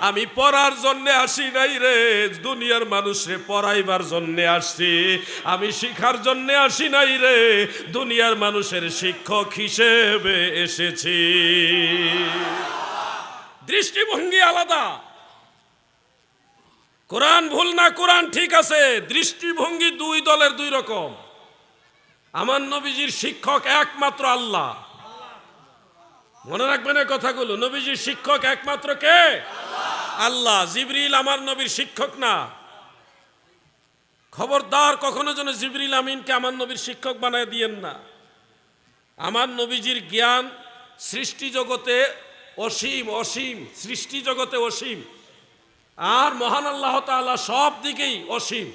আমি পড়ার জন্য আসি নাই রে, দুনিয়ার মানুষে পড়াইবার জন্য আসছি। আমি শিখার জন্য আসি নাই রে, দুনিয়ার মানুষের শিক্ষক হিসেবে এসেছি। দৃষ্টিভঙ্গি আলাদা। কোরআন ভুল না, কোরআন ঠিক আছে, দৃষ্টিভঙ্গি দুই দলের দুই রকম। আমার নবীজির শিক্ষক একমাত্র আল্লাহ। মনে রাখবেন এই কথাগুলো। নবীজির শিক্ষক একমাত্র কে? আল্লাহ। জিবরিল আমার নবীর শিক্ষক না। খবরদার কখনো যেন জিবরিল আমিনকে আমার নবীর শিক্ষক বানায় দিয়েন না। আমার নবীজির জ্ঞান সৃষ্টি জগতে অসীম, অসীম, সৃষ্টি জগতে অসীম। আর মহান আল্লাহ তাআলা সব দিকেই অসীম।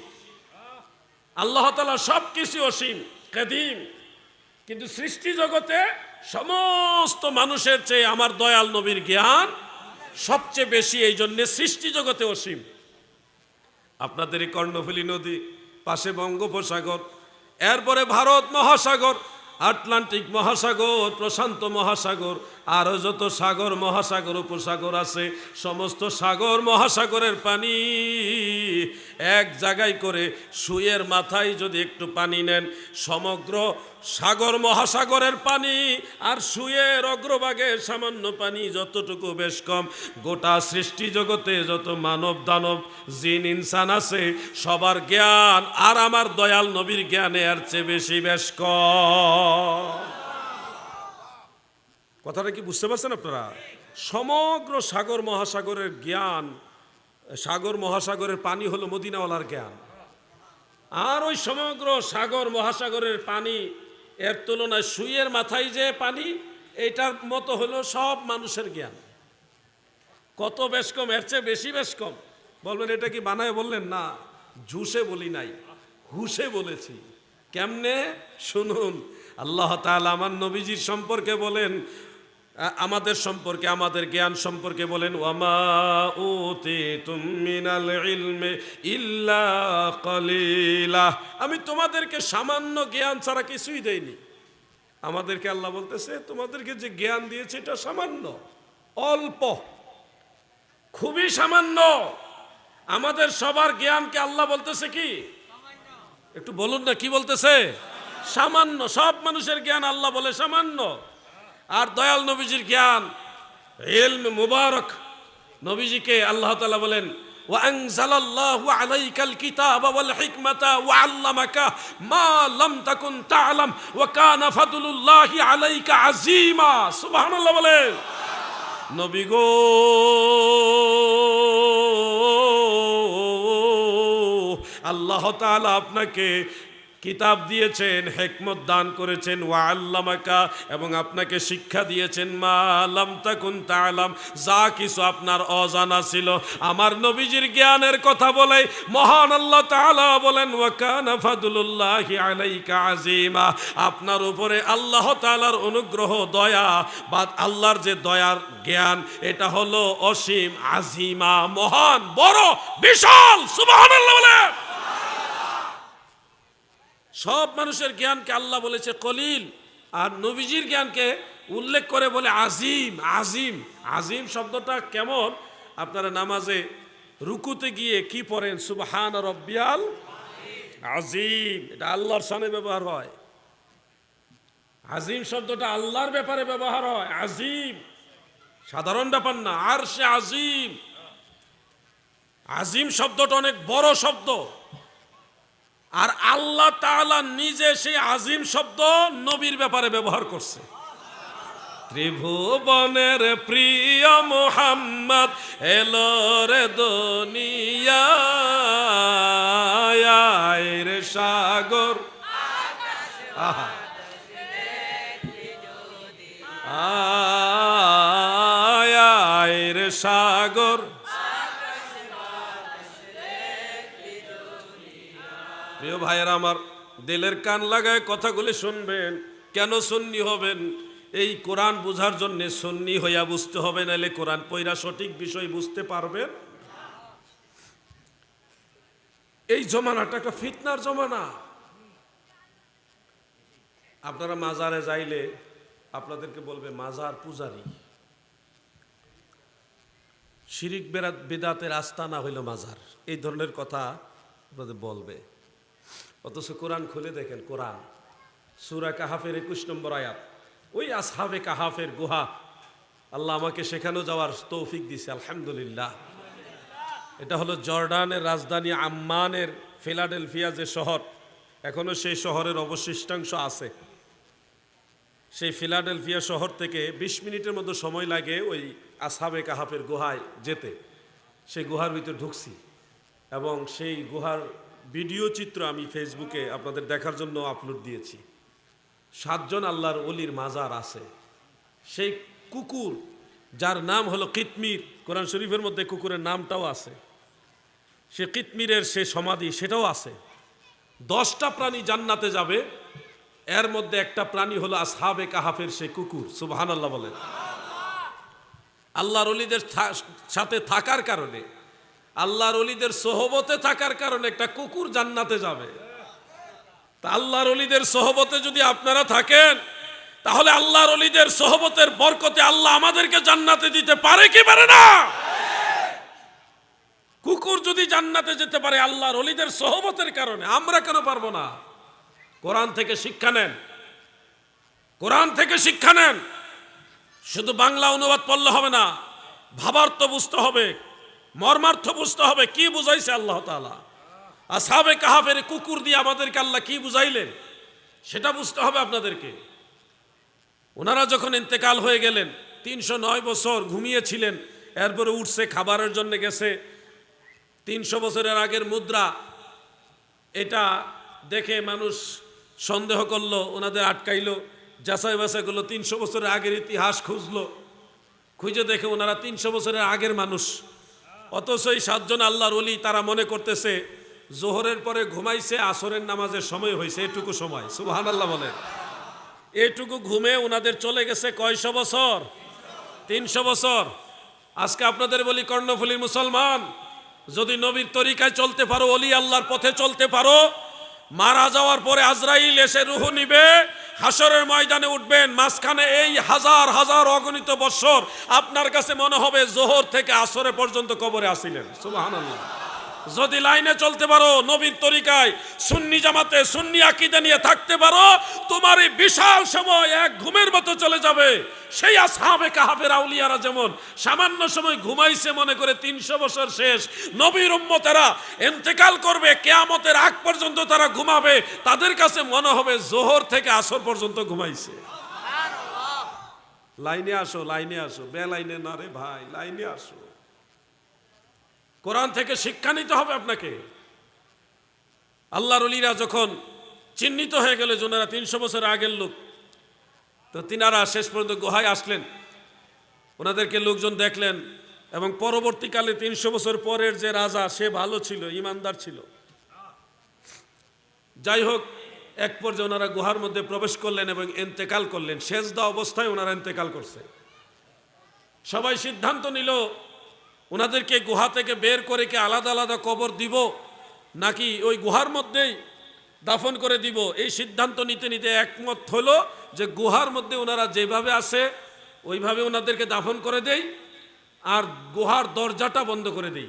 আল্লাহ তাআলা সব কিছু অসীম, কাদিম। কিন্তু সৃষ্টি জগতে সমস্ত মানুষের চেয়ে আমার দয়াল নবীর জ্ঞান সবচেয়ে বেশি, এই জন্য সৃষ্টি জগতে অসীম। আপনাদের এই কর্ণফুলী নদী, পাশে বঙ্গোপসাগর, এরপরে ভারত মহাসাগর, আটলান্টিক মহাসাগর, প্রশান্ত মহাসাগর, আরও যত সাগর মহাসাগর উপসাগর আছে, সমস্ত সাগর মহাসাগরের পানি এক জায়গায় করে সুয়ের মাথায় যদি একটু পানি নেন, সমগ্র সাগর মহাসাগরের পানি আর সুয়ের অগ্রভাগে সামান্য পানি যতটুকু বেশ কম। গোটা সৃষ্টি জগতে যত মানব দানব জিন ইনসান আছে, সবার জ্ঞান আর আমার দয়াল নবীর জ্ঞানে এর চেয়ে বেশি বেশ কম। কথাটা কি বুঝতে পারছেন আপনারা? সমগ্র সাগর মহাসাগরের জ্ঞান, সাগর মহাসাগরের পানি হলো মদিনাওয়ালার জ্ঞান। আর ওই সমগ্র সাগর মহাসাগরের পানি এর তুলনায় সুইয়ের মাথায় যে পানি, এটার মতো হলো সব মানুষের জ্ঞান। কত বেশ কম? এর চেয়ে বেশি বেশ কম। বলবেন এটা কি বানায় বললেন? না, ঝুসে বলি নাই, হুসে বলেছি। কেমনে? শুনুন। আল্লাহ তাআলা আমার নবীজির সম্পর্কে বলেন, আমাদের সম্পর্কে, আমাদের জ্ঞান সম্পর্কে বলেন, ওয়ামা উতিতুম মিনাল ইলমি ইল্লা কলিলা। আমি তোমাদেরকে সামান্য জ্ঞান ছাড়া কিছুই দেইনি। আমাদেরকে আল্লাহ বলতেছে, তোমাদেরকে যে জ্ঞান দিয়েছে এটা সামান্য, অল্প, খুবই সামান্য। আমাদের সবার জ্ঞানকে আল্লাহ বলতেছে কি? একটু বলুন না, কি বলতেছে? সামান্য। সব মানুষের জ্ঞান আল্লাহ বলে সামান্য। আর দয়াল নবীজির জ্ঞান ইলম মুবারক। নবীজিকে আল্লাহ তাআলা বলেন, ওয়া আনজালাল্লাহু আলাইকাল কিতাবা ওয়াল হিকমাতা ওয়া আল্লামাকা মা লাম তাকুন তা'লাম ওয়া কানা ফাদলুল্লাহি আলাইকা আযীমা। সুবহানাল্লাহ বলেন। নবী গো, আল্লাহ তাআলা আপনাকে কিতাব দিয়েছেন, হিকমত দান করেছেন, ওয়া আল্লামাকা, এবং আপনাকে শিক্ষা দিয়েছেন, মা লাম তাকুন তা'লাম, যা কিছু আপনার অজানা ছিল। আমার নবীজির জ্ঞানের কথা বলে মহান আল্লাহ তাআলা বলেন, ওয়া কানা ফাদলুল্লাহি আলাইকা আযীমা। আপনার উপরে আল্লাহ তাআলার অনুগ্রহ, দয়া, বা আল্লাহর যে দয়ার জ্ঞান, এটা হলো অসীম, আযীমা, মহান, বড়, বিশাল। সুবহানাল্লাহ বলেন। সব মানুষের জ্ঞানকে আল্লাহ বলেছে কলিল, আর নবীজির জ্ঞানকে উল্লেখ করে বলে আজিম। আজিম, আজিম শব্দটা কেমন? আপনারা নামাজে রুকুতে গিয়ে কি পড়েন? সুবহান রব্বিয়াল আজিম। এটা আল্লাহর শানে ব্যবহার হয়। আজিম শব্দটা আল্লাহর ব্যাপারে ব্যবহার হয়। আজিম সাধারণ ব্যাপার না, আরশে আজিম। আজিম শব্দটা অনেক বড় শব্দ। আর আল্লাহ তাআলা নিজে সেই আজিম শব্দ নবীর ব্যাপারে ব্যবহার করছে। ত্রিভুবনের প্রিয় মুহাম্মদ এলো রে দুনিয়ায়, রে সাগর আয়, রে সাগর। প্রিয় ভাইয়েরা আমার, দিলের কান লাগায় কথাগুলি শুনবেন। কেন সুন্নি হবেন? এই কোরআন বোঝার জন্য সুন্নি হইয়া বুঝতে হবে, নাহলে কোরআন পয়রা সঠিক বিষয় বুঝতে পারবেন। এই জমানাটা একটা ফিতনার জমানা। আপনারা মাজারে যাইলে আপনাদেরকে বলবে মাজার পূজারী। শিরিক বেদাতের আস্তানা হইল মাজার, এই ধরনের কথা আপনাদের বলবে। অথচ কোরআন খুলে দেখেন, কোরআন সূরা কাহাফের 21 নম্বর আয়াত, ওই আসহাবে কাহাফের গুহা আল্লাহ আমাকে সেখানেও যাওয়ার তৌফিক দিছে, আলহামদুলিল্লাহ। এটা হলো জর্ডানের রাজধানী আম্মানের ফিলাডেলফিয়া যে শহর, এখনো সেই শহরের অবশিষ্টাংশ আছে। সেই ফিলাডেলফিয়া শহর থেকে 20 মিনিটের মতো সময় লাগে ওই আসহাবে কাহাফের গুহায় যেতে। সেই গুহার ভিতরে ঢুকছি এবং সেই গুহার ভিডিও চিত্র আমি ফেসবুকে আপনাদের দেখার জন্য আপলোড দিয়েছি। 7 জন আল্লাহর ওলির মাজার আছে। সেই কুকুর যার নাম হলো কিতমির, কোরআন শরীফের মধ্যে কুকুরের নামটাও আছে, সে কিতমিরের সে সমাধি সেটাও আছে। 10টা প্রাণী জান্নাতে যাবে, এর মধ্যে একটা প্রাণী হলো আসহাবে কাহাফের সেই কুকুর। সুবহানাল্লাহ বলেন। আল্লাহর ওলিদের সাথে থাকার কারণে, আল্লাহর ওলিদের সোহবতে থাকার কারণে একটা কুকুর জান্নাতে যাবে। তা আল্লাহর ওলিদের সোহবতে যদি আপনারা থাকেন, তাহলে আল্লাহর ওলিদের সোহবতের বরকতে আল্লাহ আমাদেরকে জান্নাতে দিতে পারে কি পারে না? কুকুর যদি জান্নাতে যেতে পারে আল্লাহর ওলিদের সোহবতের কারণে, আমরা কেন পারবো না? কোরআন থেকে শিক্ষা নেন, কোরআন থেকে শিক্ষা নেন। শুধু বাংলা অনুবাদ পড়লে হবে না, ভাবার্থ বুঝতে হবে, মর্মার্থ বুঝতে হবে। কি বুঝাইছে আল্লাহ তাআলা? আসহাবে কাহাফের কুকুর দিয়ে আমাদেরকে আল্লাহ কি বুঝাইলেন সেটা বুঝতে হবে আপনাদেরকে। ওনারা যখন ইন্তেকাল হয়ে গেলেন, 309 বছর ঘুমিয়েছিলেন, এরপরে উঠছে, খাবারের জন্য গেছে। 300 বছরের আগের মুদ্রা, এটা দেখে মানুষ সন্দেহ করলো, ওনাদের আটকাইলো, যাচাই বাছাই করলো, 300 বছরের আগের ইতিহাস খুঁজলো, খুঁজে দেখে ওনারা 300 বছরের আগের মানুষ। অথচ এই 7 জন আল্লাহর ওলি তারা মনে করতেছে জোহরের পরে ঘুমাইছে, আসরের নামাজের সময় হয়েছে, এটুকু সময়। সুবহানাল্লাহ বলে। এইটুকু ঘুমে ওনাদের চলে গেছে কয়শো বছর? 300 বছর। আজকে আপনাদের বলি, কর্ণফুলী মুসলমান, যদি নবীর তরিকায় চলতে পারো, ওলি আল্লাহর পথে চলতে পারো, মারা যাওয়ার পরে আজরাইল এসে রূহ নিবে, হাসরের ময়দানে উঠবেন, মাঝখানে এই হাজার হাজার অগণিত বছর আপনার কাছে মনে হবে জোহর থেকে আসরে পর্যন্ত কবরে আসিলেন। সুবহানাল্লাহ। যদি লাইনে চলতে পারো, নবীর তরিকায় সুন্নি জামাতে সুন্নি আকীদা নিয়ে থাকতে পারো, তোমার এই বিশাল সময় এক ঘুমের মতো চলে যাবে। সেই আসহাবে কাহাফের আউলিয়ারা যেমন সামান্য সময় ঘুমাইছে মনে করে 300 বছর শেষ, নবীর উম্মতেরা ইন্তেকাল করবে, কিয়ামতের আগ পর্যন্ত তারা ঘুমাবে, তাদের কাছে মনে হবে জোহর থেকে আসর পর্যন্ত ঘুমাইছে। লাইনে আসো, লাইনে আসো, বেলাইনে না রে ভাই, লাইনে আসো। কোরআন থেকে শিক্ষা নিতে হবে আপনাকে। আল্লাহর ওলিরা যখন চিহ্নিত হয়ে গেল যে ওনারা 300 বছর আগের লোক, তো তিনারা শেষ পর্যন্ত গুহায় আসলেন, ওনাদেরকে লোকজন দেখলেন, এবং পরবর্তীকালে 300 বছর পরের যে রাজা, সে ভালো ছিল, ইমানদার ছিল। যাই হোক, এক পর্যায়ে ওনারা গুহার মধ্যে প্রবেশ করলেন এবং ইন্তেকাল করলেন। সেজদা অবস্থায় ওনারা ইন্তেকাল করছে। সবাই সিদ্ধান্ত নিল ওনাদেরকে গুহা থেকে বের করে কি আলাদা আলাদা কবর দিব, নাকি ওই গুহার মধ্যেই দাফন করে দিব। এই সিদ্ধান্ত নিতে নিতে একমত হলো যে গুহার মধ্যে ওনারা যেভাবে আছে ওইভাবে ওনাদেরকে দাফন করে দেই, আর গুহার দরজাটা বন্ধ করে দেই।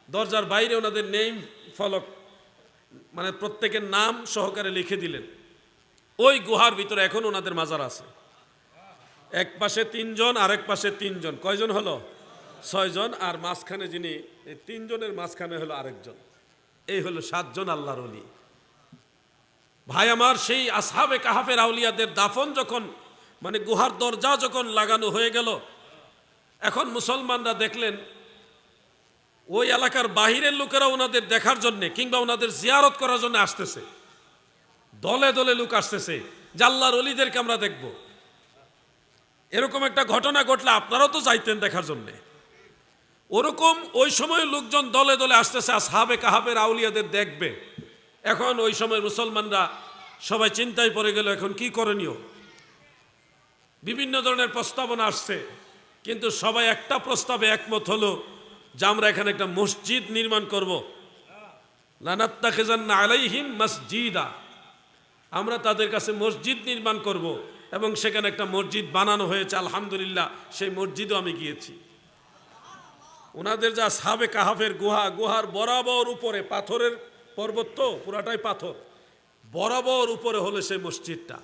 দরজার বাইরে ওনাদের নেম ফলক, মানে প্রত্যেকের নাম সহকারে লিখে দিলেন। ওই গুহার ভিতরে এখন ওনাদের মাজার আছে। এক পাশে 3 জন, আরেক পাশে 3 জন, কয়জন হলো? 6 জন। আর মাঝখানে যিনি, এই 3 জনের মাঝখানে হলো আরেকজন। এই হলো 7 জন আল্লাহর ওলি। ভাই আমার, সেই আসহাবে কাহাফের আউলিয়াদের দাফন যখন, মানে গুহার দরজা যখন লাগানো হয়ে গেল, এখন মুসলমানরা দেখলেন ওই এলাকার বাহিরের লোকেরা ওনাদের দেখার জন্য কিংবা ওনাদের জিয়ারত করার জন্য আসতেছে। দলে দলে লোক আসতেছে যে আল্লাহর ওলিদেরকে আমরা দেখব। এরকম একটা ঘটনা ঘটলে আপনারাও তো যাইতেন দেখার জন্যে। ওরকম ওই সময় লোকজন দলে দলে আসতেছে আসহাবে কাহাফের আউলিয়াদের দেখবে। এখন ওই সময় মুসলমানরা সবাই চিন্তায় পড়ে গেল, এখন কি করণীয়। বিভিন্ন ধরনের প্রস্তাবনা আসছে, কিন্তু সবাই একটা প্রস্তাবে একমত হলো যে আমরা এখানে একটা মসজিদ নির্মাণ করব। লানাত্তাখিযান্না আলাইহিম মাসজিদা, আমরা তাদের কাছে মসজিদ নির্মাণ করব। এবং সেখানে একটা মসজিদ বানানো হয়েছে, আলহামদুলিল্লাহ। সেই মসজিদও আমি গিয়েছি। ওনাদের যা সাবে কাহাফের গুহা, গুহার বরাবর উপরে পাথরের পর্বত, তো পুরাটাই পাথর, বরাবর উপরে হলো সেই মসজিদটা।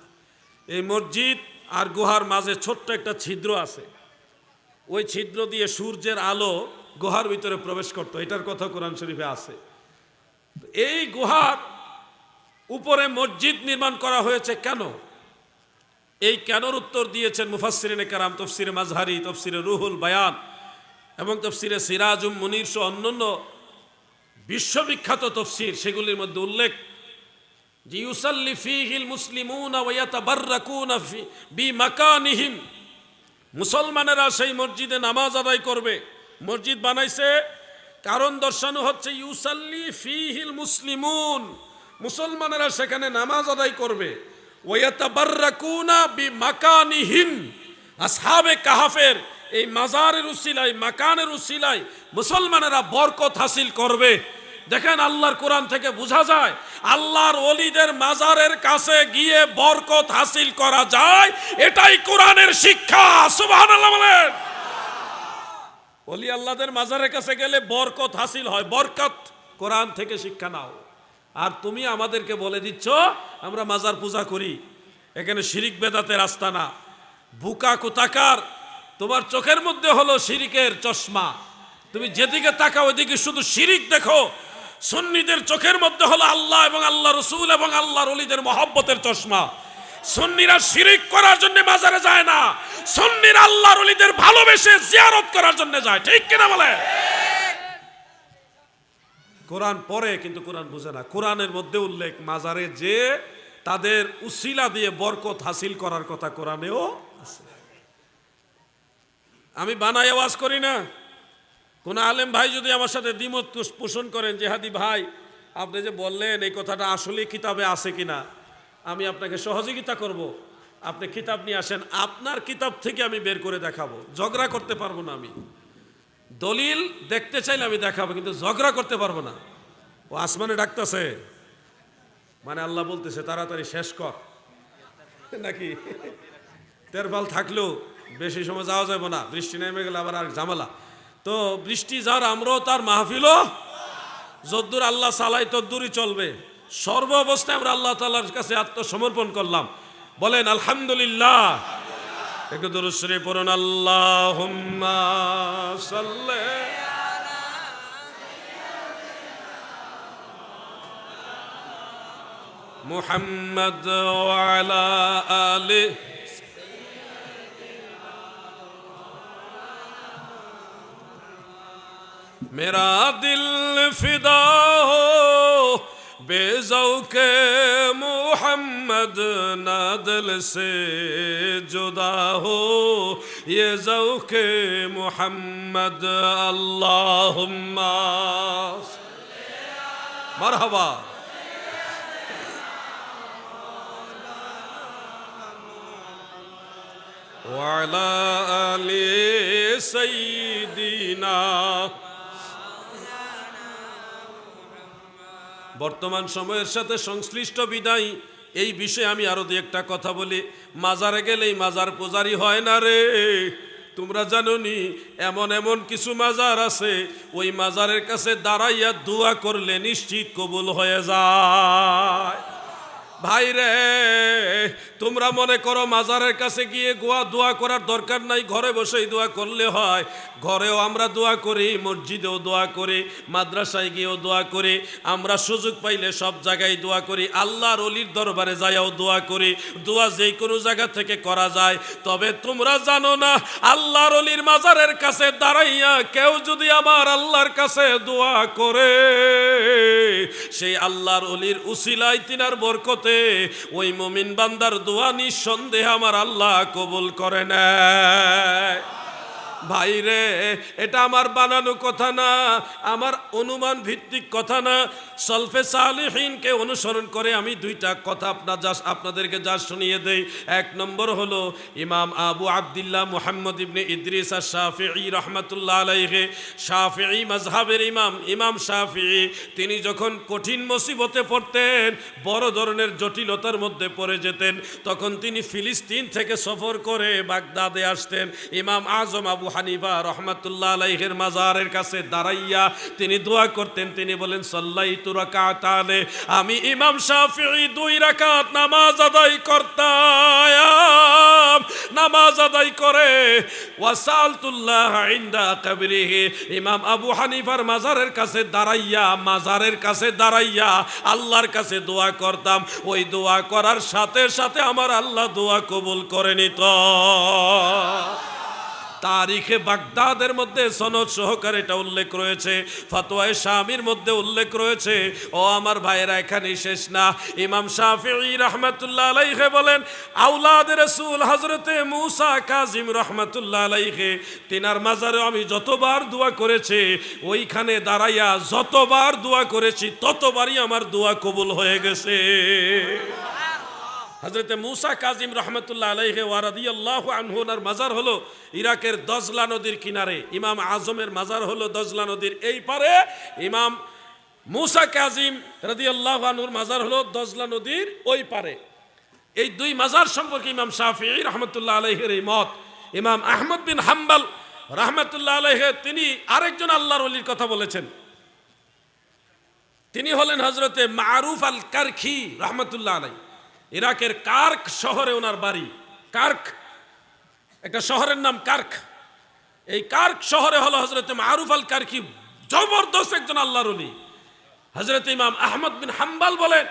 এই মসজিদ আর গুহার মাঝে ছোট্ট একটা ছিদ্র আছে, ওই ছিদ্র দিয়ে সূর্যের আলো গুহার ভিতরে প্রবেশ করতো, এটার কথা কোরআন শরীফে আছে। এই গুহার উপরে মসজিদ নির্মাণ করা হয়েছে কেন? এই কেনর উত্তর দিয়েছেন মুফাসসিরিনে কেরাম, তাফসিরে মাযহারি, তাফসিরে রুহুল বায়ান এবং তাফসিরে সিরাজুম মুনির সহ অন্যান্য বিশ্ববিখ্যাত তফসির, সেগুলির মধ্যে উল্লেখ যে ইউসাল্লি ফীহিল মুসলিমুনা ওয়া ইয়াতাবাররাকুনা বিমাকানিহিম, মুসলমানেরা সেই মসজিদে নামাজ আদায় করবে। মসজিদ বানাইছে কারণ দর্শানো হচ্ছে ইউসাল্লি ফীহিল মুসলিমুন, মুসলমানেরা সেখানে নামাজ আদায় করবে। ওয়া ইয়াতাবাররাকুনা বিমাকানিহিম, আসহাবে কাহাফের এই মাজারের উসিলায়, মাকানের উসিলায় মুসলমানেরা বরকত হাসিল করবে। দেখেন আল্লাহর কোরআন থেকে বোঝা যায় আল্লাহর ওলিদের মাজারের কাছে গিয়ে বরকত হাসিল করা যায়, এটাই কোরআনের শিক্ষা। সুবহানাল্লাহ বলেন। ওলি আল্লাহদের মাজারের কাছে গেলে বরকত হাসিল হয়, বরকত কোরআন থেকে শিক্ষা নাও। আর তুমি আমাদেরকে বলে দিচ্ছ আমরা মাজার পূজা করি, এখানে শিরিক বেদাতের আস্তানা। বুকা কোথাকার, তোমার চোখের মধ্যে হলো শিরিকের চশমা, তুমি যেদিকে তাকাও ওইদিকে শুধু শিরিক দেখো। সুন্নিদের চোখের মধ্যে হলো আল্লাহ এবং আল্লাহ রসুল এবং আল্লাহর ওলিদের মহব্বতের চশমা। সুন্নিরা শিরিক করার জন্য মাজারে যায় না, সুন্নিরা আল্লাহর ওলিদের ভালোবেসে জিয়ারত করার জন্য যায়। ঠিক কিনা বলে? কোরআন পড়ে কিন্তু কোরআন বুঝে না। কোরআনের মধ্যে উল্লেখ মাজারে যে তাদের উসিলা দিয়ে বরকত হাসিল করার কথা কোরআনেও আছে। আমি বানাই আওয়াজ করি না। কোন আলেম ভাই যদি আমার সাথে দ্বিমত পোষণ করেন যে হাদি ভাই আপনি যে বললেন এই কথাটা আসলে কিতাবে আছে কিনা, আমি আপনাকে সহযোগিতা করব। আপনি কিতাব নিয়ে আসেন, আপনার কিতাব থেকে আমি বের করে দেখাবো। ঝগড়া করতে পারবো না, আমি দলিল দেখতে চাইলে আমি দেখাবো, কিন্তু ঝগড়া করতে পারবো না। ও আসমানে ডাকতেছে, মানে আল্লাহ বলতেছে তাড়াতাড়ি শেষ কর, নাকি তেরপাল থাকলেও বেশি সময় যাওয়া যাবে না, বৃষ্টি নেমে গেলে আবার আর ঝামেলা। তো বৃষ্টি যার আমরাও তার মাহফিলও যদ্দূর আল্লাহ চালাই তদ্দূরই চলবে। সর্ব অবস্থায় আমরা আল্লাহ তাআলার কাছে আত্মসমর্পণ করলাম। বলেন আলহামদুলিল্লাহ। একটু দুরূদ শরীফ পড়ুন। আল্লাহুম্মা সাল্লি মুহাম্মদ ওয়া আলা আলিহি मेरा दिल फिदा हो बेज़ौक़े मुहम्मद, ना दिल से जुदा हो ये ज़ौक़े मुहम्मद। अल्लाहुम्मा मरहबा। वाला आले सय्यिदिना। বর্তমান সময়ের সাথে সংশ্লিষ্ট বিদায় এই বিষয়ে আমি আরো দুই একটা কথা বলি। মাজারে গেলেই মাজার পূজারি হয় না রে। তোমরা জানো নি এমন এমন কিছু মাজার আছে, ওই মাজারের কাছে দাঁড়াইয়া দোয়া করলে নিশ্চিত কবুল হয়ে যায়। ভাই রে, তোমরা মনে করো মাজারের কাছে গিয়ে দোয়া করার দরকার নাই, ঘরে বসেই দোয়া করলে হয়। ঘরেও আমরা দোয়া করি, মসজিদেও দোয়া করি, মাদ্রাসায় গিয়েও দোয়া করি, আমরা সুযোগ পাইলে সব জায়গায় দোয়া করি, আল্লাহর ওলির দরবারে যাইয়াও দোয়া করি। দোয়া যে কোনো জায়গা থেকে করা যায়। তবে তোমরা জানো না আল্লাহর ওলির মাজারের কাছে দাঁড়াইয়া কেউ যদি আমার আল্লাহর কাছে দোয়া করে, সেই আল্লাহর ওলির উসিলায় তিনার বরকতে ওই মুমিন বান্দার দোয়া নিঃসন্দেহে আমার আল্লাহ কবুল করে নেয়। ভাই রে, এটা আমার বানানো কথা না, আমার অনুমান ভিত্তিক কথা না। সলফে সালেহিনকে অনুসরণ করে আমি দুইটা কথা আপনাদেরকে যা শুনিয়ে দেই। এক নম্বর হলো ইমাম আবু আবদুল্লাহ মুহাম্মদ ইবনে ইদ্রিস আশ-শাফিঈ রাহমাতুল্লাহ আলাইহি, শাফিঈ মাযহাবের ইমাম শাফিঈ, তিনি যখন কঠিন মুসিবতে পড়তেন, বড় ধরনের জটিলতার মধ্যে পড়ে যেতেন, তখন তিনি ফিলিস্তিন থেকে সফর করে বাগদাদে আসতেন। ইমাম আজম আবু হানিফা রাহমাতুল্লাহ আলাইহির মাজারের কাছে দাঁড়াইয়া তিনি দোয়া করতেন। তিনি বলেন সাল্লাইতু রাকাতানে, আমি ইমাম শাফিঈ 2 রাকাত নামাজ আদায় করতাম। নামাজ আদায় করে ওয়াসালতুল্লাহ ইনদা কবরিহি, ইমাম আবু হানিফার মাজারের কাছে দাঁড়াইয়া আল্লাহর কাছে দোয়া করতাম। ওই দোয়া করার সাথে সাথে আমার আল্লাহ দোয়া কবুল করে নিত। তারিখে বাগদাদের মধ্যে সনদ সহকারে এটা উল্লেখ রয়েছে, ফতোয়ায়ে শামির মধ্যে উল্লেখ রয়েছে। ও আমার ভাইয়েরা, এখানে শেষ না। ইমাম শাফিঈ রাহমাতুল্লাহ আলাইহি বলেন, আওলাদ রাসূল হযরতে মুসা কাজিম রাহমাতুল্লাহ আলাইহি তিনার মাজারে আমি যতবার দোয়া করেছি, ওইখানে দাঁড়াইয়া যতবার দোয়া করেছি ততবারই আমার দোয়া কবুল হয়ে গেছে। হযরতে মুসা কাজিম রাহমাতুল্লাহ আলাইহি ওয়া রাদিয়াল্লাহু আনহু এর মাজার হলো ইরাকের দজলা নদীর কিনারে। ইমাম আজমের মাজার হলো দজলা নদীর এই পারে, ইমাম মুসা কাজিম রাদিয়াল্লাহু আনহুর মাজার হলো দজলা নদীর ওই পারে। এই 2 মাজার সম্পর্কে ইমাম শাফিঈ রাহমাতুল্লাহ আলাইহির এই মত। ইমাম আহমদ বিন হাম্বল রাহমাতুল্লাহ আলাইহি তিনি আরেকজন আল্লাহর ওলির কথা বলেছেন। তিনি হলেন হযরতে মারুফ আল কারখি রাহমাতুল্লাহ আলাইহি। ইরাকের কার্ক শহরে ওনার বাড়ি। কার্ক একটা শহরের নাম কার্ক। এই কার্ক শহরে হলো হযরতে মারুফ আল কারখি, জবরদস্ত একজন আল্লাহর ওলি। হযরতে ইমাম আহমদ বিন হাম্বল বলেন,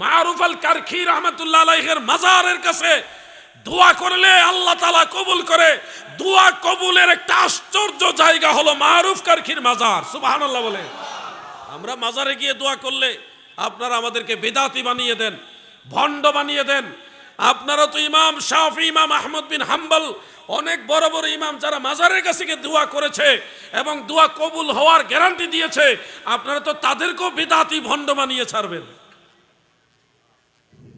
মারুফ আল কারখি রাহমাতুল্লাহ আলাইহির মাজারের কাছে দোয়া করলে আল্লাহ তাআলা কবুল করে। দোয়া কবুলের একটা আশ্চর্য জায়গা হলো মারুফ কারখির মাজার। সুবহানাল্লাহ বলে। আমরা মাজারে গিয়ে দোয়া করলে আপনারা আমাদেরকে বেদাতি বানিয়ে দেন, ভণ্ড বানিয়ে দেন। আপনারা তো ইমাম শাফি, ইমাম আহমদ বিন হাম্বল, অনেক বড় বড় ইমাম যারা মাজারের কাছে গিয়ে দোয়া করেছে এবং দোয়া কবুল হওয়ার গ্যারান্টি দিয়েছে, আপনারা তো তাদেরকেও বেদাতি ভণ্ড বানিয়ে ছাড়বেন।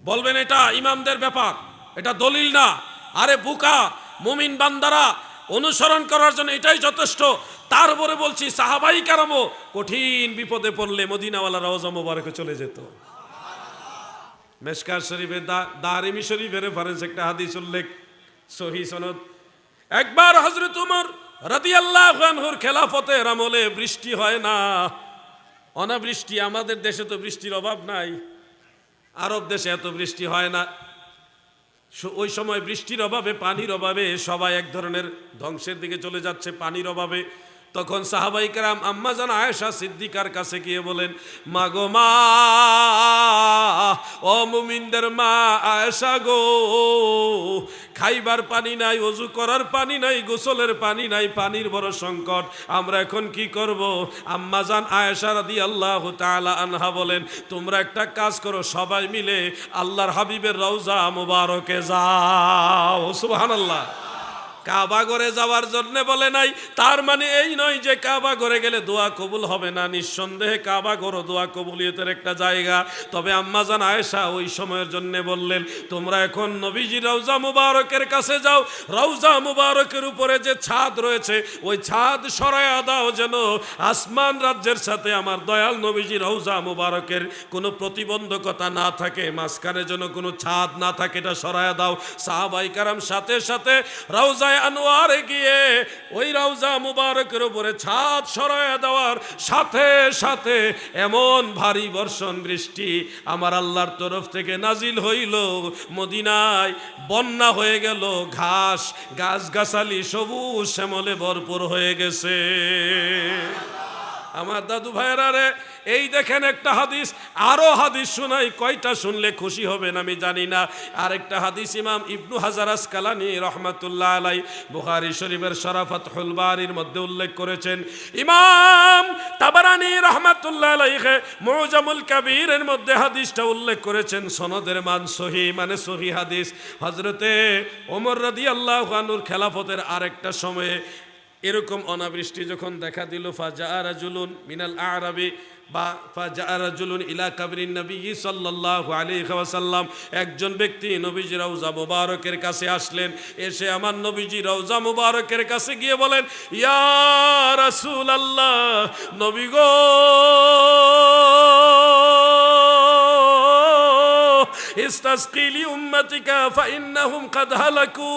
বলবেন এটা ইমামদের ব্যাপার, এটা দলিল না। আরে বুকা মুমিন বান্দারা অনুসরণ করার জন্য এটাই যথেষ্ট। তারপরে বলছি সাহাবাই কারামও কঠিন বিপদে পড়লে মদিনাওয়ালা রওজা মোবারকে চলে যেত। মেশকাত শরীফের দারিমি শরীফের রেফারেন্স একটা হাদিস উল্লেখ, সহিহ সনদ। একবার হযরত ওমর রাদিয়াল্লাহু আনহুর খেলাফতের আমলে বৃষ্টি হয় না, অনাবৃষ্টি। আমাদের দেশে তো বৃষ্টির অভাব নাই, আরব দেশে এত বৃষ্টি হয় না। ওই সময় বৃষ্টির অভাবে, পানির অভাবে সবাই এক ধরনের ধ্বংসের দিকে চলে যাচ্ছে, পানির অভাবে। তখন সাহাবাই কেরাম আম্মা জান আয়েশা সিদ্দিকার কাছে গিয়ে বলেন, মা গো মা, ও মুমিনদের মা আয়েশা গো, খাইবার পানি নাই, ওযু করার পানি নাই, গোসলের পানি নাই, পানির বড় সংকট, আমরা এখন কি করব? আম্মা জান আয়েশা রাদিয়াল্লাহু তাআলা আনহা বলেন, তোমরা একটা কাজ করো, সবাই মিলে আল্লাহর হাবিবের রওজা মুবারকে যাও। সুবহানাল্লাহ। কাবা ঘরে যাওয়ার জন্য বলে নাই, তার মানে এই নয় যে কাবা ঘরে গেলে দোয়া কবুল হবে না। নিঃসন্দেহে কাবা ঘর দোয়া কবুলিয়তের একটা জায়গা। তবে আম্মা জান আয়েশা ওই সময়ের জন্য বললেন, তোমরা এখন নবীজি রওজা মুবারকের কাছে যাও, রওজা মুবারকের উপরে যে ছাদ রয়েছে ওই ছাদ সরায়া দাও, যেন আসমান রাজ্যের সাথে আমার দয়াল নবীজি রওজা মুবারকের কোনো প্রতিবন্ধকতা না থাকে, মাঝখানে যেন কোনো ছাদ না থাকে, এটা সরায়া দাও। সাহাবাই কারাম সাথে সাথে রওজা আনোয়ারে গিয়ে ওই রওজা মুবারকের উপরে ছাদ সরায়া দেওয়ার সাথে সাথে এমন ভারী বর্ষণ বৃষ্টি আমার আল্লাহর তরফ থেকে নাজিল হইল, মদিনায় বন্যা হয়ে গেল, ঘাস গাছগাছালি সবুজ শ্যামলে ভরপুর হয়ে গেছে। আমার দাদু ভাইয়েরা রে, এই দেখেন একটা হাদিস, আরো হাদিস শোনাই, কয়টা শুনলে খুশি হবেন আমি জানি না। আরেকটা হাদিস ইমাম ইবনু হাজার আসকালানী রাহমাতুল্লাহ আলাইহি বুখারী শরীফের শরাফাতুল বারীর মধ্যে উল্লেখ করেছেন। ইমাম তাবারানী রাহমাতুল্লাহ আলাইহি মুজামুল কাবীরের মধ্যে হাদিসটা উল্লেখ করেছেন, সনদের মান সহিহ, মানে সহিহ হাদিস। হযরতে ওমর রাদিয়াল্লাহু আনহুর খেলাফতের আরেকটা সময়ে এরকম অনাবৃষ্টি যখন দেখা দিল, ফাজা রাজুলুন মিনাল আরাবি বা ফাজা রাজুলুন ইলা কাবরিন নবী সাল্লাল্লাহু আলাইহি ওয়াসাল্লাম, একজন ব্যক্তি নবীজি রওজা মুবারকের কাছে আসলেন। এসে আমার নবীজি রওজা মুবারকের কাছে গিয়ে বলেন, ইয়া রাসূলুল্লাহ, নবী গো, ফাসকি লি উম্মতিকা ফাইন্নাহুম কাদ হালাকু,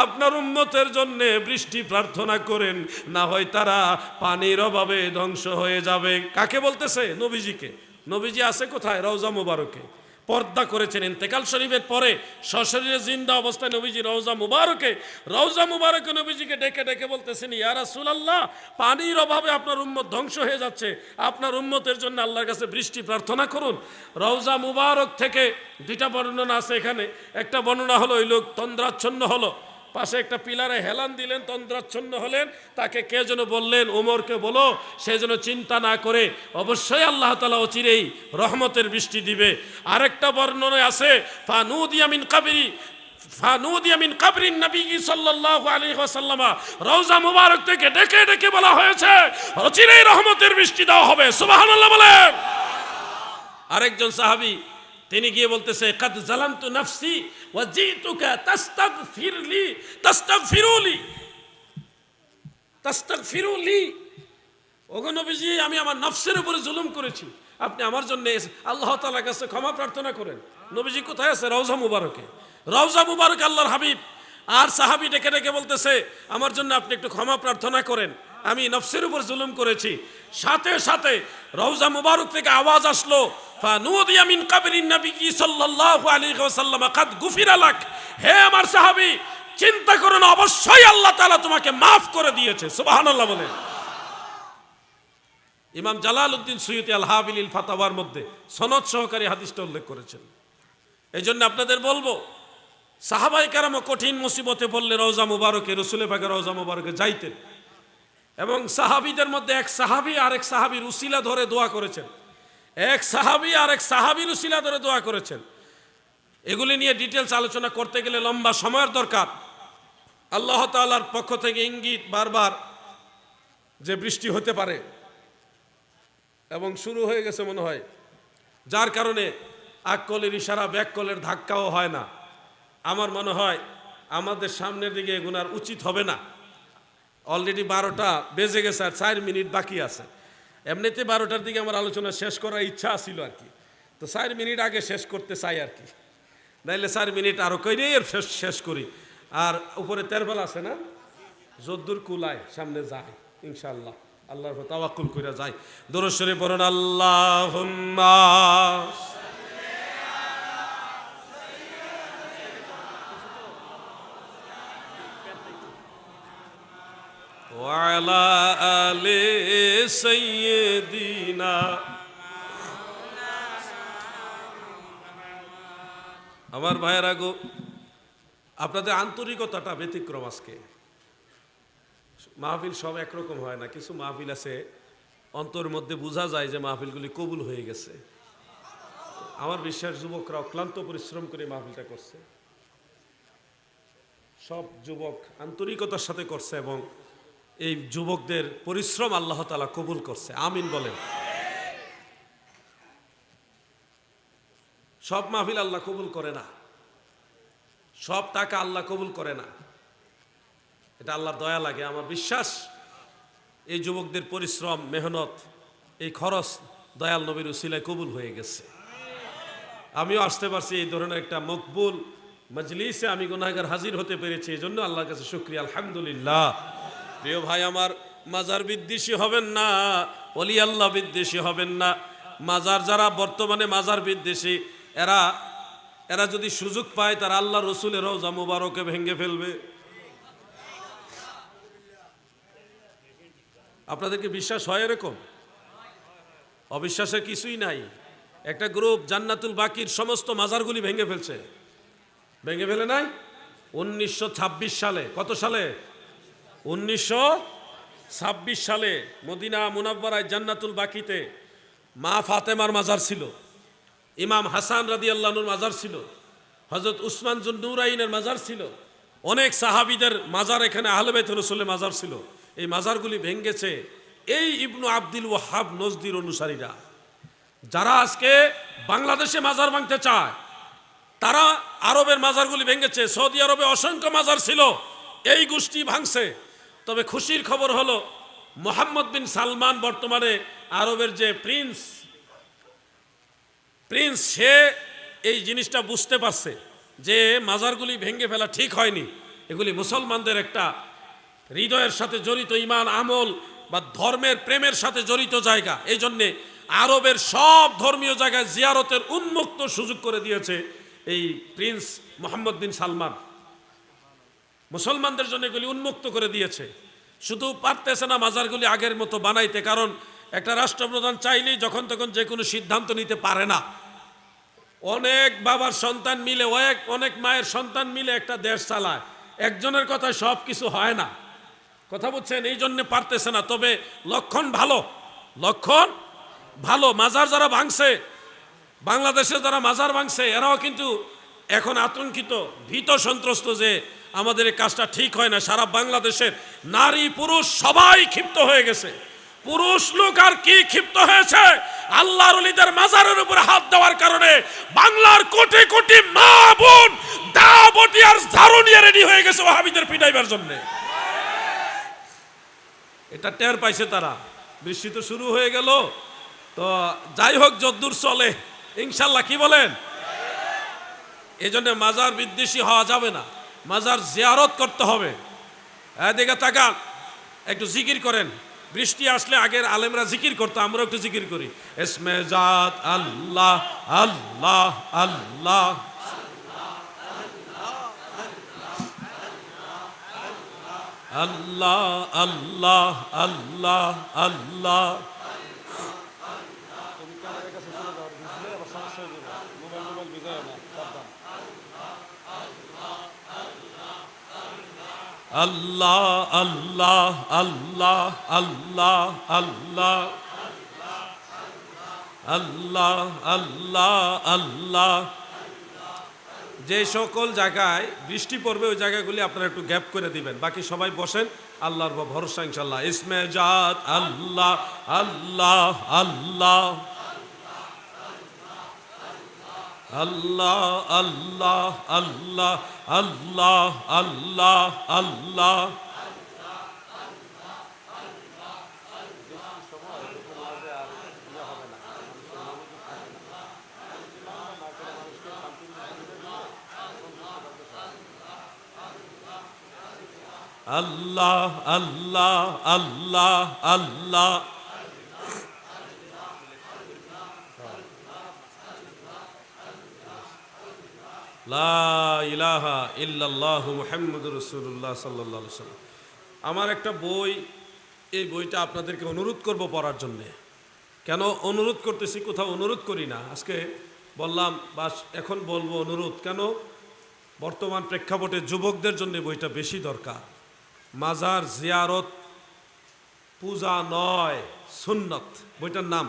আপনার উম্মতের জন্য বৃষ্টি প্রার্থনা করেন, না হয় তারা পানির অভাবে ধ্বংস হয়ে যাবে। কাকে বলতেছে? নবীজিকে। নবীজি আছে কোথায়? রওজা মুবারকে পর্দা করেছেন ইন্তেকাল শরীফের পরে, সশরীরে জিন্দা অবস্থায় নবীজি রওজা মুবারকে নবীজিকে ডেকে ডেকে বলতেছেন, ইয়া রাসূলুল্লাহ, পানির অভাবে আপনার উম্মত ধ্বংস হয়ে যাচ্ছে, আপনার উম্মতের জন্য আল্লাহর কাছে বৃষ্টি প্রার্থনা করুন। রওজা মুবারক থেকে দুইটা বর্ণনা আছে এখানে। একটা বর্ণনা হলো ওই লোক তন্দ্রাচ্ছন্ন হলো, পাশে একটা পিলারে হেলান দিলেন, তন্দ্রাচ্ছন্ন হলেন, তাকে কে যেন বললেন, ওমরকে বলো সে যেন চিন্তা না করে, অবশ্যই আল্লাহ তাআলা অচিরেই রহমতের বৃষ্টি দিবে। আরেকটা বর্ণনায় আছে ফানুদিয়া মিন কাবরি নবী সাল্লাল্লাহু আলাইহি ওয়াসাল্লাম, রওজা মুবারক থেকে ডেকে ডেকে বলা হয়েছে অচিরেই রহমতের বৃষ্টি দেওয়া হবে। সুবহানাল্লাহ বলেন। আরেকজন সাহাবী তিনি গিয়ে বলতেছে, কাদ জালামতু নাফসি ওয়া জিতুকা তাস্তাগফিরুলি, ওগো নবীজি, আমি আমার নফসের উপরে জুলুম করেছি, আপনি আমার জন্য আল্লাহ তাআলার কাছে ক্ষমা প্রার্থনা করেন। নবীজি কোথায় আছে? রওজা মুবারকে। রওজা মুবারক আল্লাহর হাবিব। আর সাহাবী ডেকে ডেকে বলতেছে, আমার জন্য আপনি একটু ক্ষমা প্রার্থনা করেন, আমি নফসের উপর জুলুম করেছি। সাথে সাথে রওজা মুবারক থেকে আওয়াজ আসলো, ফানুদিয়া মিন কাবরিন নবী সাল্লাল্লাহু আলাইহি ওয়াসাল্লাম কাদ গুফিরা লাক, হে আমার সাহাবী, চিন্তা করো না, অবশ্যই আল্লাহ তাআলা তোমাকে মাফ করে দিয়েছে। সুবহানাল্লাহ বলেন। ইমাম জালালউদ্দিন সুয়ুতী আল হাবিলিল ফাতাওয়ার মধ্যে সনদ সহকারী হাদিসটা উল্লেখ করেছেন। এই জন্য আপনাদের বলবো, সাহাবায়ে কেরাম কঠিন মুসিবতে পড়লে রওজা মুবারকে, রাসূলের পাকের রওজা মুবারকে যাইতেন, এবং সাহাবীদের মধ্যে এক সাহাবী আরেক সাহাবীর উসিলা ধরে দোয়া করেছেন, এক সাহাবী আরেক সাহাবীর উসিলা ধরে দোয়া করেছেন। এগুলি নিয়ে ডিটেলস আলোচনা করতে গেলে লম্বা সময়ের দরকার। আল্লাহ তাআলার পক্ষ থেকে ইঙ্গিত বারবার যে বৃষ্টি হতে পারে, এবং শুরু হয়ে গেছে মনে হয়, যার কারণে আককলের ইশারা ব্যাককলের ধাক্কাও হয় না। আমার মনে হয় আমাদের সামনের দিকে এগুনার উচিত হবে না। অলরেডি 12টা বেজে গেছে, আর 4 মিনিট বাকি আছে। এমনিতে 12টার দিকে আমার আলোচনা শেষ করার ইচ্ছা ছিল আর কি, তো 4 মিনিট আগে শেষ করতে চাই আর কি, নাইলে 4 মিনিট আরও কইরেই শেষ করি। আর উপরে তেরবেল আছে না, যদ্দুর কুলায় সামনে যায় ইনশাআল্লাহ, আল্লাহর উপর তাওয়াক্কুল কইরা যায়। দরুদ শরীফ পড়ুন, আল্লাহুম্মা ওয়া আলা আলি সাইয়্যিদিনা। আমার ভাইয়েরা গো, আপনাদের আন্তরিকতাটা ব্যতিক্রম। আজকে মাহফিল সব একরকম হয় না, কিছু মাহফিল আছে অন্তর মধ্যে বোঝা যায় যে মাহফিলগুলি কবুল হয়ে গেছে। আমার বিশ্বাস যুবকরা অক্লান্ত পরিশ্রম করে মাহফিলটা করছে, সব যুবক আন্তরিকতার সাথে করছে, এবং এই যুবকদের পরিশ্রম আল্লাহ তাআলা কবুল করছে। আমিন বলেন। সব মাহফিল আল্লাহ কবুল করে না, সব টাকা আল্লাহ কবুল করে না, এটা আল্লাহর দয়া লাগে। আমার বিশ্বাস এই যুবকদের পরিশ্রম, মেহনত, এই খরচ দয়াল নবীর উসিলায় কবুল হয়ে গেছে। আমিও আসতে পারছি এই ধরনের একটা মকবুল মজলিসে, আমি গুনাহগার হাজির হতে পেরেছি, এই জন্য আল্লাহর কাছে শুকরিয়া, আলহামদুলিল্লাহ। প্রিয় ভাই আমার, মাজার বিদ্বেষী হবেন না, ওলি আল্লাহ বিদ্বেষী হবেন না। মাজার যারা বর্তমানে মাজার বিদ্বেষী, এরা যদি সুযোগ পায় তারা আল্লাহ রসুলের রওজা মুবারকে ভেঙে ফেলবে। আপনাদেরকে বিশ্বাস হয় এরকম? অবিশ্বাসের কিছুই নাই। একটা গ্রুপ জান্নাতুল বাকির সমস্ত মাজারগুলি ভেঙে ফেলছে, ভেঙে ফেলে নাই 1926 সালে। কত সালে? 1926 সালে মদিনা মুনাব্বারায় জান্নাতুল বাকিতে মা ফাতেমার মাজার ছিল, ইমাম হাসান রাদিয়াল্লাহু আনহুর মাজার ছিল, হযরত উসমান যুন নূরাইনের মাজার ছিল, অনেক সাহাবীদের মাজার এখানে আহলে বাইত রাসূলের মাজার ছিল। এই মাজারগুলি ভেঙেছে এই ইবনু আব্দুল ওয়াহাব নজদির অনুসারীরা। যারা আজকে বাংলাদেশে মাজার ভাঙতে চায় তারা আরবের মাজারগুলি ভেঙেছে। সৌদি আরবে অসংখ্য মাজার ছিল, এই গোষ্ঠী ভাঙছে। তবে খুশির খবর হলো মোহাম্মদ বিন সালমান বর্তমানে আরবের যে প্রিন্স, সে এই জিনিসটা বুঝতে পারছে যে মাজারগুলি ভেঙে ফেলা ঠিক হয়নি, এগুলি মুসলমানদের একটা হৃদয়ের সাথে জড়িত ঈমান আমল বা ধর্মের প্রেমের সাথে জড়িত জায়গা। এই জন্যে আরবের সব ধর্মীয় জায়গায় জিয়ারতের উন্মুক্ত সুযোগ করে দিয়েছে এই প্রিন্স মোহাম্মদ বিন সালমান। মুসলমানদের জন্য এগুলি উন্মুক্ত করে দিয়েছে। শুধু পারতেছে না মাজারগুলি আগের মতো বানাইতে, কারণ একটা রাষ্ট্রপ্রধান চাইলেই যখন তখন যে কোনো সিদ্ধান্ত নিতে পারে না। অনেক বাবার সন্তান মিলে, অনেক মায়ের সন্তান মিলে একটা দেশ চালায়, একজনের কথায় সব কিছু হয় না। কথা বুঝছেন? এই জন্য পারতেছে না। তবে লক্ষণ ভালো, লক্ষণ ভালো। মাজার যারা ভাঙছে, বাংলাদেশে যারা মাজার ভাঙছে, এরাও কিন্তু এখন আতঙ্কিত, ভীত সন্ত্রস্ত যে আমাদের এই কাজটা ঠিক হয় না। সারা বাংলাদেশের নারী পুরুষ সবাই ক্ষিপ্ত হয়ে গেছে। পুরুষ লোক আর কি ক্ষিপ্ত হয়েছে, আল্লাহর ওলিদের মাজারের উপরে হাত দেওয়ার কারণে বাংলার কোটি কোটি মা বোন দাবটি আর ঝাড়ু নিয়ে রেডি হয়ে গেছে ওয়াহাবিদের পিটাইবার জন্য। এটা টের পাইছে তারা। বৃষ্টি তো শুরু হয়ে গেল, তো যাই হোক যদ্দূর চলে ইনশাল্লাহ, কি বলেন? এই জন্য মাজার বিদ্বেষী হওয়া যাবে না, মাজার জিয়ারত করতে হবে। এদিকে তাকান, একটু জিকির করেন। বৃষ্টি আসলে আগের আলেমরা জিকির করতো, আমরা একটু জিকির করি। ইসমে জাত আল্লাহ আল্লাহ আল্লাহ, আল্লাহ আল্লাহ আল্লাহ আল্লাহ। আল্লাহ আল্লাহ আল্লাহ আল্লাহ আল্লাহ আল্লাহ আল্লাহ আল্লাহ। যে সকল জায়গায় বৃষ্টি পড়বে ওই জায়গাগুলি আপনারা একটু গ্যাপ করে দিবেন, বাকি সবাই বসেন, আল্লাহর ভরসা ইনশাল্লাহ। ইসমে জাত আল্লাহ আল্লাহ আল্লাহ আল্লাহ আল্লাহ আল্লাহ আল্লাহ আল্লাহ আল্লাহ। আল্লাহ আল্লাহ আল্লাহ আল্লাহ। লা ইলাহা ইল্লাল্লাহু মুহাম্মাদুর রাসূলুল্লাহ সাল্লাল্লাহু আলাইহি ওয়াসাল্লাম। আমার একটা বই, এই বইটা আপনাদেরকে অনুরোধ করব পড়ার জন্যে। কেন অনুরোধ করতেছি? কোথাও অনুরোধ করি না, আজকে বললাম বা এখন বলবো অনুরোধ। কেন? বর্তমান প্রেক্ষাপটে যুবকদের জন্য বইটা বেশি দরকার। মাজার জিয়ারত পূজা নয় সুন্নত, বইটার নাম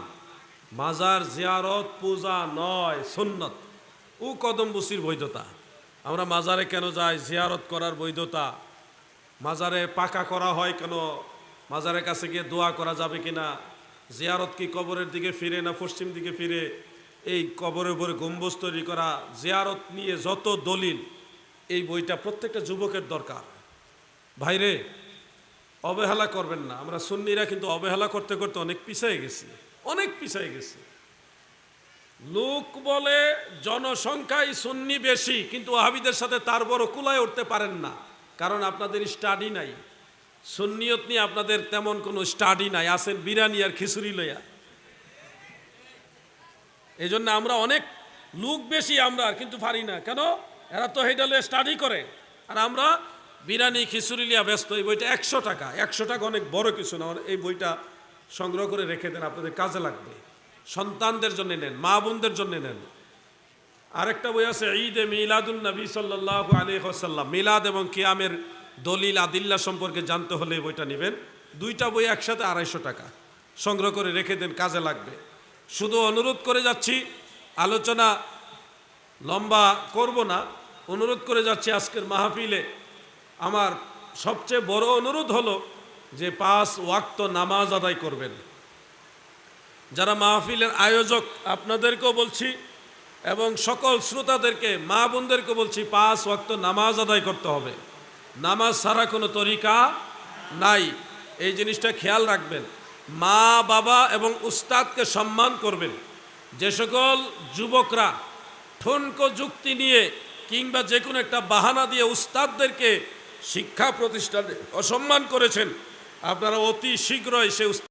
মাজার জিয়ারত পূজা নয় সুন্নত। ও কদম বসির বৈধতা। আমরা মাজারে কেন যাই? জিয়ারত করার বৈধতা। মাজারে পাকা করা হয় কেন? মাজারের কাছে গিয়ে দোয়া করা যাবে কিনা? জিয়ারত কি কবরের দিকে ফিরে না পশ্চিম দিকে ফিরে? এই কবরের উপরে গম্বুজ তৈরি করা, জিয়ারত নিয়ে যত দলিল, এই বইটা প্রত্যেকটা যুবকের দরকার। ভাইরে, অবহেলা করবেন না। আমরা সুন্নিরা কিন্তু অবহেলা করতে করতে অনেক পিছিয়ে গেছি, অনেক পিছিয়ে গেছি। লোক বলে জনসংখ্যায় সুন্নি বেশি, কিন্তু ওয়াহাবিদের সাথে তার বড় কুলায় উঠতে পারেন না, কারণ আপনাদের স্টাডি নাই। সুন্নিয়ত নিয়ে আপনাদের তেমন কোনো স্টাডি নাই, আছেন বিরিয়ানি আর খিচুড়ি লইয়া। এই জন্য আমরা অনেক লোক বেশি, আমরা কিন্তু পারি না। কেন? এরা তো হেডা লইয়া স্টাডি করে, আর আমরা বিরিয়ানি খিচুড়ি লিয়া ব্যস্ত। এই বইটা 100 টাকা, 100 টাকা অনেক বড় কিছু না। এই বইটা সংগ্রহ করে রেখে দেন, আপনাদের কাজে লাগবে। সন্তানদের জন্য নেন, মা বোনদের জন্য নেন। আরেকটা বই আছে ঈদে মিলাদুন নবী সাল্লাল্লাহু আলাইহি ওয়াসাল্লাম, মিলাদ এবং কিয়ামের দলিল আদিল্লা সম্পর্কে জানতে হলে এই বইটা নেবেন। দুইটা বই একসাথে 250 টাকা, সংগ্রহ করে রেখে দেন, কাজে লাগবে। শুধু অনুরোধ করে যাচ্ছি, আলোচনা লম্বা করব না, অনুরোধ করে যাচ্ছি আজকের মাহফিলে। আমার সবচেয়ে বড় অনুরোধ হলো যে 5 ওয়াক্ত নামাজ আদায় করবেন। যারা মাহফিলের আয়োজক আপনাদেরকেও বলছি এবং সকল শ্রোতাদেরকে, মা বোনদেরকে বলছি, 5 ওয়াক্ত নামাজ আদায় করতে হবে। নামাজ ছাড়া কোনো তরিকা নাই, এই জিনিসটা খেয়াল রাখবেন। মা বাবা এবং উস্তাদকে সম্মান করবেন। যে সকল যুবকরা ঠুনকো যুক্তি নিয়ে কিংবা যে কোনো একটা বাহানা দিয়ে উস্তাদদেরকে শিক্ষা প্রতিষ্ঠানে অসম্মান করেছেন, আপনারা অতি শীঘ্রই সে